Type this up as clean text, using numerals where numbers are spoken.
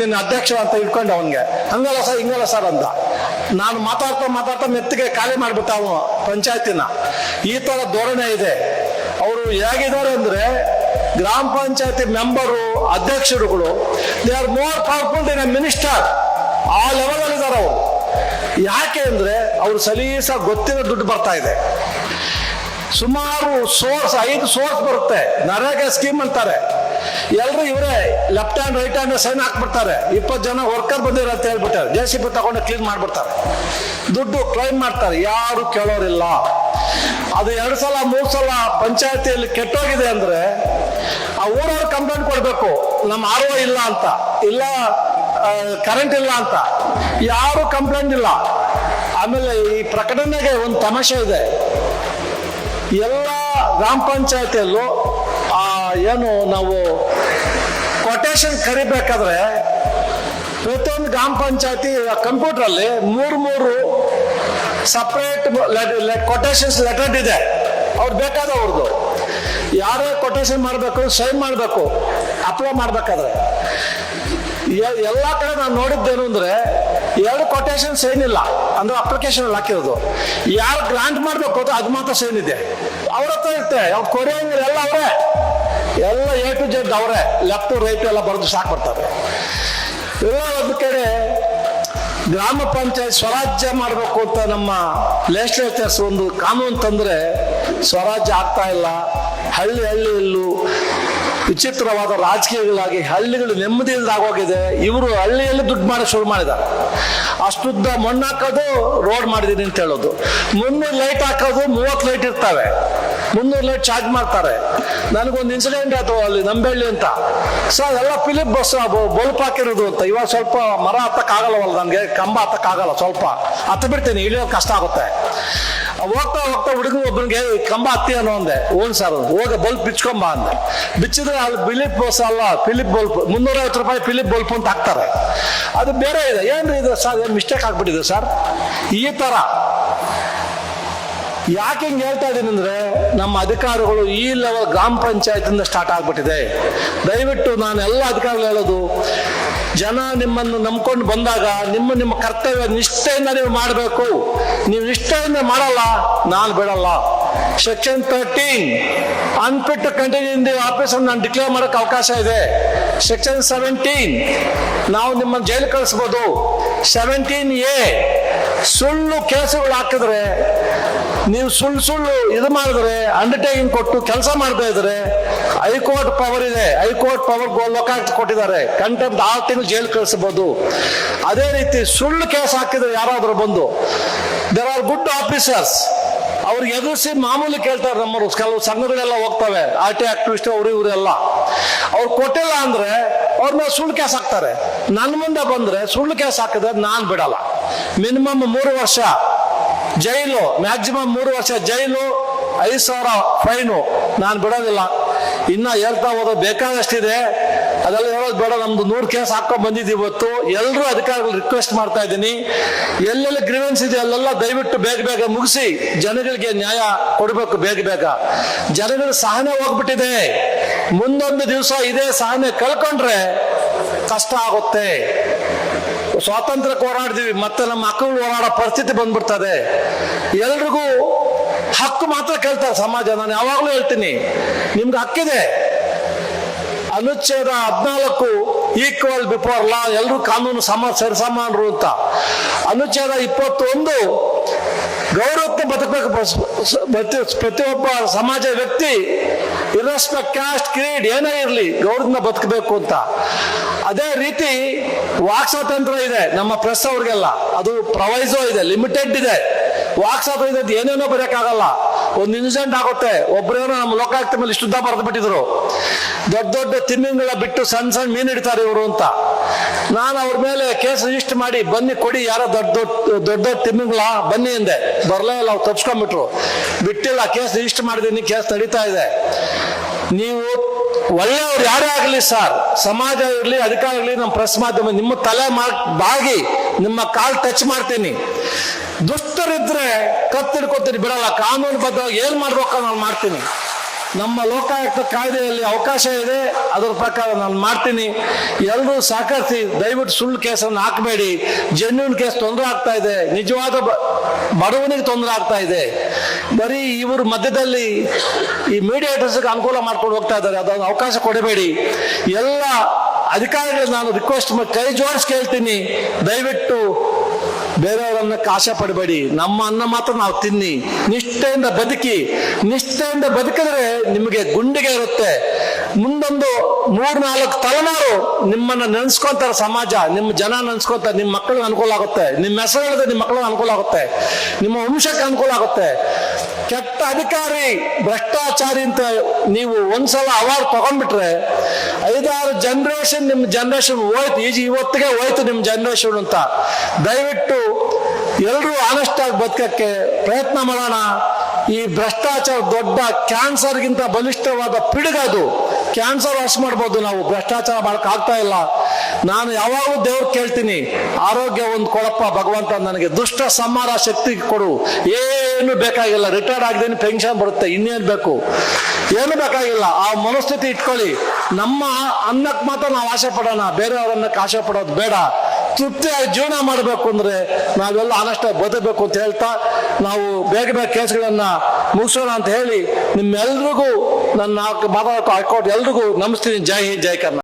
ನಿನ್ನ ಅಧ್ಯಕ್ಷ ಅಂತ ಇಟ್ಕೊಂಡು ಅವನ್ಗೆ ಹಂಗಲ್ಲ ಸರ್ ಹಿಂಗಲ್ಲ ಸರ್ ಅಂತ. ನಾನು ಮಾತಾಡ್ತಾ ಮೆತ್ತಿಗೆ ಖಾಲಿ ಮಾಡ್ಬಿಟ್ಟ ಅವನು ಪಂಚಾಯತಿನ. ಈ ತರ ಧೋರಣೆ ಇದೆ. ಅವರು ಹೇಗಿದ್ದಾರೆ ಅಂದ್ರೆ ಗ್ರಾಮ ಪಂಚಾಯತಿ ಮೆಂಬರು ಅಧ್ಯಕ್ಷರುಗಳು they are more powerful than a minister. ಆ ಲೆವೆಲ್ ಅಲ್ಲಿ ಇದ್ದಾರೆ ಅವರು. ಯಾಕೆ ಅಂದ್ರೆ ಅವ್ರು ಸಲೀಸಾಗಿ ಗೊತ್ತಿರೋ ದುಡ್ಡು ಬರ್ತಾ ಇದೆ. ಸುಮಾರು 5 ಸೋರ್ಸ್ ಬರುತ್ತೆ. ನರೇಗಾ ಸ್ಕೀಮ್ ಅಂತಾರೆ. ಎಲ್ರು ಇವರೇ left hand right hand sign ಹಾಕ್ಬಿಡ್ತಾರೆ. 20 ಜನ ವರ್ಕರ್ ಬಂದಿರ ಅಂತ ಹೇಳ್ಬಿಟ್ಟಾರೆ. JCB ತಗೊಂಡು ಕ್ಲೀನ್ ಮಾಡ್ಬಿಡ್ತಾರೆ. ದುಡ್ಡು ಕ್ಲೈಮ್ ಮಾಡ್ತಾರೆ. ಯಾರು ಕೇಳೋರಿಲ್ಲ. ಅದು 2 ಸಲ 3 ಸಲ ಪಂಚಾಯತಿಯಲ್ಲಿ ಕೆಟ್ಟೋಗಿದೆ ಅಂದ್ರೆ ಆ ಊರವ್ರು ಕಂಪ್ಲೇಂಟ್ ಕೊಡ್ಬೇಕು, ನಮ್ಮ RO ಇಲ್ಲ ಅಂತ, ಇಲ್ಲ ಕರೆಂಟ್ ಇಲ್ಲ ಅಂತ. ಯಾರು ಕಂಪ್ಲೇಂಟ್ ಇಲ್ಲ. ಆಮೇಲೆ ಈ ಪ್ರಕಟಣೆಗೆ ಒಂದು ತಮಾಷೆ ಇದೆ. ಎಲ್ಲ ಗ್ರಾಮ ಪಂಚಾಯತಿಯಲ್ಲೂ ಏನು ನಾವು ಕೊಟೇಶನ್ ಕರಿಬೇಕಾದ್ರೆ ಪ್ರತಿಯೊಂದು ಗ್ರಾಮ ಪಂಚಾಯತಿ ಕಂಪ್ಯೂಟರ್ ಅಲ್ಲಿ 3 ಸಪರೇಟ್ ಕೊಟೇಶನ್ಸ್ ಲೆಟರ್ ಇದೆ. ಅವ್ರು ಬೇಕಾದವ್ರದ್ದು ಯಾರೇ ಕೊಟೇಶನ್ ಮಾಡಬೇಕು, ಸೈನ್ ಮಾಡಬೇಕು, ಅಪ್ಲೈ ಮಾಡ್ಬೇಕಾದ್ರೆ. ಎಲ್ಲ ಕಡೆ ನಾನು ನೋಡಿದ್ದೇನು ಅಂದ್ರೆ 2 ಕೊಟೇಶನ್ ಸೈನ್ ಇಲ್ಲ ಅಂದ್ರೆ ಅಪ್ಲಿಕೇಶನ್ ಹಾಕಿರೋದು. ಯಾರು ಗ್ರಾಂಟ್ ಮಾಡ್ಬೇಕು ಅದು ಮಾತ್ರ ಸೈನ್ ಇದೆ. ಅವ್ರ ಹತ್ರ ಇರುತ್ತೆ. ಅವ್ರು ಕೊರಿಯಂಗ್ ಎಲ್ಲ ಅವರೇ, ಎಲ್ಲ A to Z ಅವರೇ, ಲೆಫ್ಟ್ ರೈಟ್ ಎಲ್ಲ ಬರೆದು ಸಾಕ್ಬಿಡ್ತಾರೆ. ಎಲ್ಲ ಒಂದು ಕಡೆ ಗ್ರಾಮ ಪಂಚಾಯತ್ ಸ್ವರಾಜ್ಯ ಮಾಡಬೇಕು ಅಂತ ನಮ್ಮ ಲೆಜಿಸ್ಲೇಚರ್ಸ್ ಒಂದು ಕಾನೂನು ತಂದ್ರೆ ಸ್ವರಾಜ್ಯ ಆಗ್ತಾ ಇಲ್ಲ. ಹಳ್ಳಿಯಲ್ಲೂ ವಿಚಿತ್ರವಾದ ರಾಜಕೀಯಗಳಾಗಿ ಹಳ್ಳಿಗಳು ನೆಮ್ಮದಿ ಇಲ್ಲದಾಗೋಗಿದೆ. ಇವರು ಹಳ್ಳಿಯಲ್ಲಿ ದುಡ್ಡು ಮಾಡಿ ಶುರು ಮಾಡಿದ್ದಾರೆ. ಅಷ್ಟುದ್ದ ಮಣ್ಣು ಹಾಕೋದು ರೋಡ್ ಮಾಡಿದೀನಿ ಅಂತ ಹೇಳೋದು. 300 ಲೈಟ್ ಹಾಕೋದು 30 ಲೈಟ್ ಇರ್ತವೆ. 300 ಲೈಟ್ ಚಾರ್ಜ್ ಮಾಡ್ತಾರೆ. ನನಗೊಂದು ಇನ್ಸಿಡೆಂಟ್ ಆಯ್ತು ಅಲ್ಲಿ ನಂಬೆಳ್ಳಿ ಅಂತ. ಸರ್ ಎಲ್ಲ ಫಿಲಿಪ್ ಬಸ್ ಬಲ್ಪ್ ಹಾಕಿರೋದು ಅಂತ. ಇವಾಗ ಸ್ವಲ್ಪ ಮರ ಹತ್ತಕ್ಕಾಗಲ್ಲವಲ್ಲ ನನಗೆ, ಕಂಬ ಹತ್ತಕ್ಕಾಗಲ್ಲ, ಸ್ವಲ್ಪ ಹತ್ತ ಬಿಡ್ತೀನಿ, ಇಳಿಯೋದು ಕಷ್ಟ ಆಗುತ್ತೆ. ಹೋಗ್ತಾ ಹುಡುಗ ಒಬ್ಬನಿಗೆ ಕಂಬ ಹತ್ತಿ ಅನ್ನೋ ಅಂದೆ. ಓನ್ ಸರ್ ಹೋಗಿ ಬಲ್ಪ್ ಬಿಚ್ಕೊಂಬ ಅಂದೆ. ಬಿಚ್ಚಿದ್ರೆ ಅಲ್ಲಿ ಫಿಲಿಪ್ ಬಸ್ ಅಲ್ಲ, ಫಿಲಿಪ್ ಬಲ್ಪ್ 350 ರೂಪಾಯಿ ಫಿಲಿಪ್ ಬಲ್ಪ್ ಅಂತ ಹಾಕ್ತಾರೆ. ಅದು ಬೇರೆ ಇದೆ. ಏನ್ರಿ ಇದು ಸರ್, ಏನು ಮಿಸ್ಟೇಕ್ ಆಗ್ಬಿಟ್ಟಿದೆ ಸರ್. ಈ ತರ ಯಾಕೆ ಹಿಂಗೆ ಹೇಳ್ತಾ ಇದ್ದೀನಿ ಅಂದ್ರೆ ನಮ್ಮ ಅಧಿಕಾರಿಗಳು ಈ ಲೆವೆಲ್ ಗ್ರಾಮ ಪಂಚಾಯತಿಂದ ಸ್ಟಾರ್ಟ್ ಆಗ್ಬಿಟ್ಟಿದೆ. ದಯವಿಟ್ಟು ನಾನು ಎಲ್ಲ ಅಧಿಕಾರಿಗಳು ಹೇಳೋದು, ಜನ ನಿಮ್ಮನ್ನು ನಂಬ್ಕೊಂಡು ಬಂದಾಗ ನಿಮ್ಮ ಕರ್ತವ್ಯ ನಿಷ್ಠೆಯಿಂದ ನೀವು ಮಾಡಬೇಕು. ನೀವು ನಿಷ್ಠೆಯಿಂದ ಮಾಡಲ್ಲ, ನಾನು ಬಿಡಲ್ಲ. Section 13 unfit to continue in the office ನಾನು ಡಿಕ್ಲೇರ್ ಮಾಡೋಕೆ ಅವಕಾಶ ಇದೆ. Section 17 ನಾವು ನಿಮ್ಮನ್ನು ಜೈಲು ಕಳಿಸ್ಬೋದು. 17A ಸುಳ್ಳು ಕೇಸುಗಳು ಹಾಕಿದ್ರೆ, ನೀವು ಸುಳ್ಳು ಇದು ಮಾಡಿದ್ರೆ, ಅಂಡರ್ಟೇಕಿಂಗ್ ಕೊಟ್ಟು ಕೆಲಸ ಮಾಡ್ತಾ ಇದ್ರೆ ಹೈಕೋರ್ಟ್ ಪವರ್ ಇದೆ. ಹೈಕೋರ್ಟ್ ಪವರ್ ಲೋಕಾಯುಕ್ತ ಕೊಟ್ಟಿದ್ದಾರೆ. ಕಂಟೆಂಪ್ಟ್ 6 ತಿಂಗಳು ಜೈಲು ಕಳಿಸಬಹುದು. ಅದೇ ರೀತಿ ಸುಳ್ಳು ಕೇಸ್ ಹಾಕಿದ್ರೆ ಯಾರಾದ್ರೂ ಬಂದು, ದೇರ್ ಆರ್ ಗುಡ್ ಆಫೀಸರ್ಸ್, ಅವ್ರಿಗೆ ಎದುರಿಸಿ ಮಾಮೂಲಿ ಕೇಳ್ತಾರೆ. ನಮ್ಮವರು ಕೆಲವು ಸಂಘಗಳೆಲ್ಲ ಹೋಗ್ತವೆ, RT ಆಕ್ಟಿವಿಸ್ಟ್ ಇವರೆಲ್ಲ. ಅವ್ರು ಕೊಟ್ಟಿಲ್ಲ ಅಂದ್ರೆ ಅವ್ರ ಮೇಲೆ ಸುಳ್ಳು ಕೇಸ್ ಹಾಕ್ತಾರೆ. ನನ್ನ ಮುಂದೆ ಬಂದ್ರೆ ಸುಳ್ಳು ಕೇಸ್ ಹಾಕಿದ್ರೆ ನಾನು ಬಿಡಲ್ಲ. ಮಿನಿಮಮ್ 3 ವರ್ಷ ಜೈಲು, ಮ್ಯಾಕ್ಸಿಮಮ್ 3 ವರ್ಷ ಜೈಲು, 5,000 ಫೈನು. ನಾನು ಬಿಡೋದಿಲ್ಲ. ಇನ್ನ ಹೇಳ್ತಾ ಹೋದ ಬೇಕಾದಷ್ಟಿದೆ. ಅದೆಲ್ಲ ಹೇಳೋದು ಬೇಡ. ನಮ್ದು 100 ಕೇಸ್ ಹಾಕೊಂಡ್ ಬಂದಿದ್ದೀವಿ ಇವತ್ತು. ಎಲ್ಲರೂ ಅಧಿಕಾರಿಗಳು ರಿಕ್ವೆಸ್ಟ್ ಮಾಡ್ತಾ ಇದ್ದೀನಿ, ಎಲ್ಲೆಲ್ಲ ಗ್ರೀವೆನ್ಸ್ ಇದೆ ಅಲ್ಲೆಲ್ಲ ದಯವಿಟ್ಟು ಬೇಗ ಮುಗಿಸಿ ಜನಗಳಿಗೆ ನ್ಯಾಯ ಕೊಡಬೇಕು. ಬೇಗ ಜನಗಳ ಸಹನೆ ಹೋಗ್ಬಿಟ್ಟಿದೆ. ಮುಂದೊಂದು ದಿವಸ ಇದೇ ಸಹನೆ ಕಳ್ಕೊಂಡ್ರೆ ಕಷ್ಟ ಆಗುತ್ತೆ. ಸ್ವಾತಂತ್ರ್ಯಕ್ಕೆ ಹೋರಾಡಿದೀವಿ, ಮತ್ತೆ ನಮ್ಮ ಮಕ್ಕಳು ಹೋರಾಡೋ ಪರಿಸ್ಥಿತಿ ಬಂದ್ಬಿಡ್ತದೆ. ಎಲ್ರಿಗೂ ಹಕ್ಕು ಮಾತ್ರ ಕೇಳ್ತಾರೆ ಸಮಾಜ. ನಾನು ಯಾವಾಗಲೂ ಹೇಳ್ತೀನಿ, ನಿಮ್ಗೆ ಹಕ್ಕಿದೆ. ಅನುಚ್ಛೇದ 14 ಈಕ್ವಲ್ ಬಿಫೋರ್ ಲಾ, ಎಲ್ಲರೂ ಕಾನೂನು ಸರಿಸಮಾನರು ಅಂತ. ಅನುಚ್ಛೇದ 21 ಗೌರವಕ್ಕೆ ಬದುಕಬೇಕು ಪ್ರತಿಯೊಬ್ಬ ಸಮಾಜ ವ್ಯಕ್ತಿ, ಇರ್ರೆಸ್ಪೆಕ್ಟ್ ಕ್ಯಾಸ್ಟ್ ಕ್ರೀಡ್ ಏನೇ ಇರಲಿ ಗೌರವದಿಂದ ಬದುಕಬೇಕು ಅಂತ. ಅದೇ ರೀತಿ ವಾಕ್ ಸ್ವಾತಂತ್ರ್ಯ ಇದೆ ನಮ್ಮ ಪ್ರೆಸ್ ಅವ್ರಿಗೆಲ್ಲ. ಅದು ಪ್ರೊವೈಸೋ ಇದೆ, ಲಿಮಿಟೆಡ್ ಇದೆ. ವಾಕ್ ಸ್ವಾತಂತ್ರ್ಯ ಇದೆ, ಏನೇನೋ ಬರೆಯಕ್ಕಾಗಲ್ಲ. ಒಂದು ಇನ್ಸಿಡೆಂಟ್ ಆಗುತ್ತೆ. ಒಬ್ಬರೇನೋ ನಮ್ಮ ಲೋಕಾಯುಕ್ತ ಮೇಲೆ ಇಷ್ಟುದ್ದ ಬರೆದು ಬಿಟ್ಟಿದ್ರು, ದೊಡ್ಡ ತಿಮ್ಮಿಂಗಳ ಬಿಟ್ಟು ಸಣ್ಣ ಮೀನು ಹಿಡಿತಾರೆ ಇವರು ಅಂತ. ನಾನು ಅವ್ರ ಮೇಲೆ ಕೇಸ್ ರಿಜಿಸ್ಟರ್ ಮಾಡಿ ಬನ್ನಿ ಕೊಡಿ, ಯಾರೋ ದೊಡ್ಡ ತಿಮ್ಮಿಂಗಳ ಬನ್ನಿ ಎಂದೆ. ಬರಲೇ ಇಲ್ಲ, ಅವ್ರು ತಪ್ಸ್ಕೊಂಡ್ಬಿಟ್ರು. ಬಿಟ್ಟಿಲ್ಲ, ಕೇಸ್ ರಿಜಿಸ್ಟರ್ ಮಾಡಿದೀನಿ, ಕೇಸ್ ನಡೀತಾ ಇದೆ. ನೀವು ಒಳ್ಳೆಯವ್ರು ಯಾರೇ ಆಗಲಿ ಸರ್, ಸಮಾಜ ಇರಲಿ, ಅಧಿಕಾರ ಇರಲಿ, ನಮ್ಮ ಪ್ರೆಸ್ ಮಾಧ್ಯಮ, ನಿಮ್ಮ ತಲೆ ಬಾಗಿ ನಿಮ್ಮ ಕಾಲ್ ಟಚ್ ಮಾಡ್ತೀನಿ. ದುಷ್ಟರಿದ್ರೆ ಕತ್ತಿಡ್ಕೊತೀನಿ, ಬಿಡಲ್ಲ. ಕಾನೂನು ಬದ್ಧವಾಗಿ ಏನ್ ಮಾಡ್ಬೇಕು ನಾನು ಮಾಡ್ತೀನಿ. ನಮ್ಮ ಲೋಕಾಯುಕ್ತ ಕಾಯ್ದೆಯಲ್ಲಿ ಅವಕಾಶ ಇದೆ, ಅದರ ಪ್ರಕಾರ ನಾನು ಮಾಡ್ತೀನಿ. ಎಲ್ಲರೂ ಸಹಕರಿಸಿ, ದಯವಿಟ್ಟು ಸುಳ್ಳು ಕೇಸನ್ನು ಹಾಕಬೇಡಿ. ಜೆನ್ಯೂನ್ ಕೇಸ್ ತೊಂದರೆ ಆಗ್ತಾ ಇದೆ, ನಿಜವಾದ ಬಡವನಿಗೆ ತೊಂದರೆ ಆಗ್ತಾ ಇದೆ. ಬರೀ ಇವರು ಮಧ್ಯದಲ್ಲಿ ಈ ಮೀಡಿಯೇಟರ್ಸ್ಗೆ ಅನುಕೂಲ ಮಾಡ್ಕೊಂಡು ಹೋಗ್ತಾ ಇದ್ದಾರೆ, ಅದನ್ನು ಅವಕಾಶ ಕೊಡಬೇಡಿ. ಎಲ್ಲ ಅಧಿಕಾರಿಗಳು ನಾನು ರಿಕ್ವೆಸ್ಟ್ ಮಾಡಿ ಕೈ ಜೋಡಿಸಿ ಕೇಳ್ತೀನಿ, ದಯವಿಟ್ಟು ಬೇರೆಯವರನ್ನ ಆಶೆ ಪಡಬೇಡಿ. ನಮ್ಮ ಅನ್ನ ಮಾತ್ರ ನಾವು ತಿನ್ನಿ, ನಿಷ್ಠೆಯಿಂದ ಬದುಕಿ. ನಿಷ್ಠೆಯಿಂದ ಬದುಕಿದ್ರೆ ನಿಮಗೆ ಗುಂಡಿಗೆ ಇರುತ್ತೆ. ಮುಂದೊಂದು 3-4 ತಲೆಮಾರು ನಿಮ್ಮನ್ನ ನೆನೆಸ್ಕೊಂತಾರೆ, ಸಮಾಜ ನಿಮ್ಮ ಜನ ನೆನೆಸ್ಕೊಂತಾರೆ, ನಿಮ್ಮ ಮಕ್ಕಳಿಗೆ ಅನುಕೂಲ ಆಗುತ್ತೆ, ನಿಮ್ಮ ಹೆಸರು ಹೇಳಿದ್ರೆ ನಿಮ್ಮ ಮಕ್ಕಳಿಗೆ ಅನುಕೂಲ ಆಗುತ್ತೆ, ನಿಮ್ಮ ವಂಶಕ್ಕೆ ಅನುಕೂಲ ಆಗುತ್ತೆ. ಕೆಟ್ಟ ಅಧಿಕಾರಿ, ಭ್ರಷ್ಟಾಚಾರಿ ಅಂತ ನೀವು ಒಂದ್ಸಲ ಅವಾರ್ಡ್ ತಗೊಂಡ್ಬಿಟ್ರೆ 5-6 ಜನರೇಷನ್ ನಿಮ್ಮ ಜನರೇಷನ್ ಹೋಯ್ತು. ಇವತ್ತಿಗೆ ಹೋಯ್ತು ನಿಮ್ಮ ಜನರೇಷನ್ ಅಂತ. ದಯವಿಟ್ಟು ಎಲ್ಲರೂ ಆನೆಸ್ಟ್ ಆಗಿ ಬದುಕಕ್ಕೆ ಪ್ರಯತ್ನ ಮಾಡೋಣ. ಈ ಭ್ರಷ್ಟಾಚಾರ ದೊಡ್ಡ ಕ್ಯಾನ್ಸರ್ಗಿಂತ ಬಲಿಷ್ಠವಾದ ಪಿಡುಗದು. ಕ್ಯಾನ್ಸರ್ ವಾಶ್ ಮಾಡ್ಬೋದು ನಾವು, ಭ್ರಷ್ಟಾಚಾರ ಮಾಡಕ್ ಆಗ್ತಾ ಇಲ್ಲ. ನಾನು ಯಾವಾಗಲೂ ದೇವ್ರು ಕೇಳ್ತೀನಿ, ಆರೋಗ್ಯ ಒಂದು ಕೊಡಪ್ಪ ಭಗವಂತ, ನನಗೆ ದುಷ್ಟ ಸಂಹಾರ ಶಕ್ತಿ ಕೊಡು. ಏನು ಬೇಕಾಗಿಲ್ಲ, ರಿಟೈರ್ಡ್ ಆಗಿದ್ದೀನಿ, ಪೆನ್ಷನ್ ಬರುತ್ತೆ, ಇನ್ನೇನು ಬೇಕು? ಏನು ಬೇಕಾಗಿಲ್ಲ. ಆ ಮನಸ್ಥಿತಿ ಇಟ್ಕೊಳ್ಳಿ. ನಮ್ಮ ಅನ್ನಕ್ಕೆ ಮಾತ್ರ ನಾವು ಆಸೆ ಪಡೋಣ, ಬೇರೆಯವ್ರ ಅನ್ನಕ್ಕೆ ಆಸೆ ಪಡೋದು ಬೇಡ. ತೃಪ್ತಿಯಾಗಿ ಜೀವನ ಮಾಡಬೇಕು ಅಂದ್ರೆ ನಾವೆಲ್ಲ ಆನೆಸ್ಟಾಗಿ ಬದುಕಬೇಕು ಅಂತ ಹೇಳ್ತಾ, ನಾವು ಬೇಗ ಬೇಗ ಕೇಸ್ಗಳನ್ನ ಮುಗಿಸೋಣ ಅಂತ ಹೇಳಿ ನಿಮ್ಮೆಲ್ರಿಗೂ ನನ್ನ ಮಾತಾಡೋಕೆ ಹಾಕೊಟ್ಟು ಎಲ್ರಿಗೂ ನಮಸ್ತೀನಿ. ಜೈ ಹಿಂದ್, ಜೈ ಕರ್ನಾಟಕ.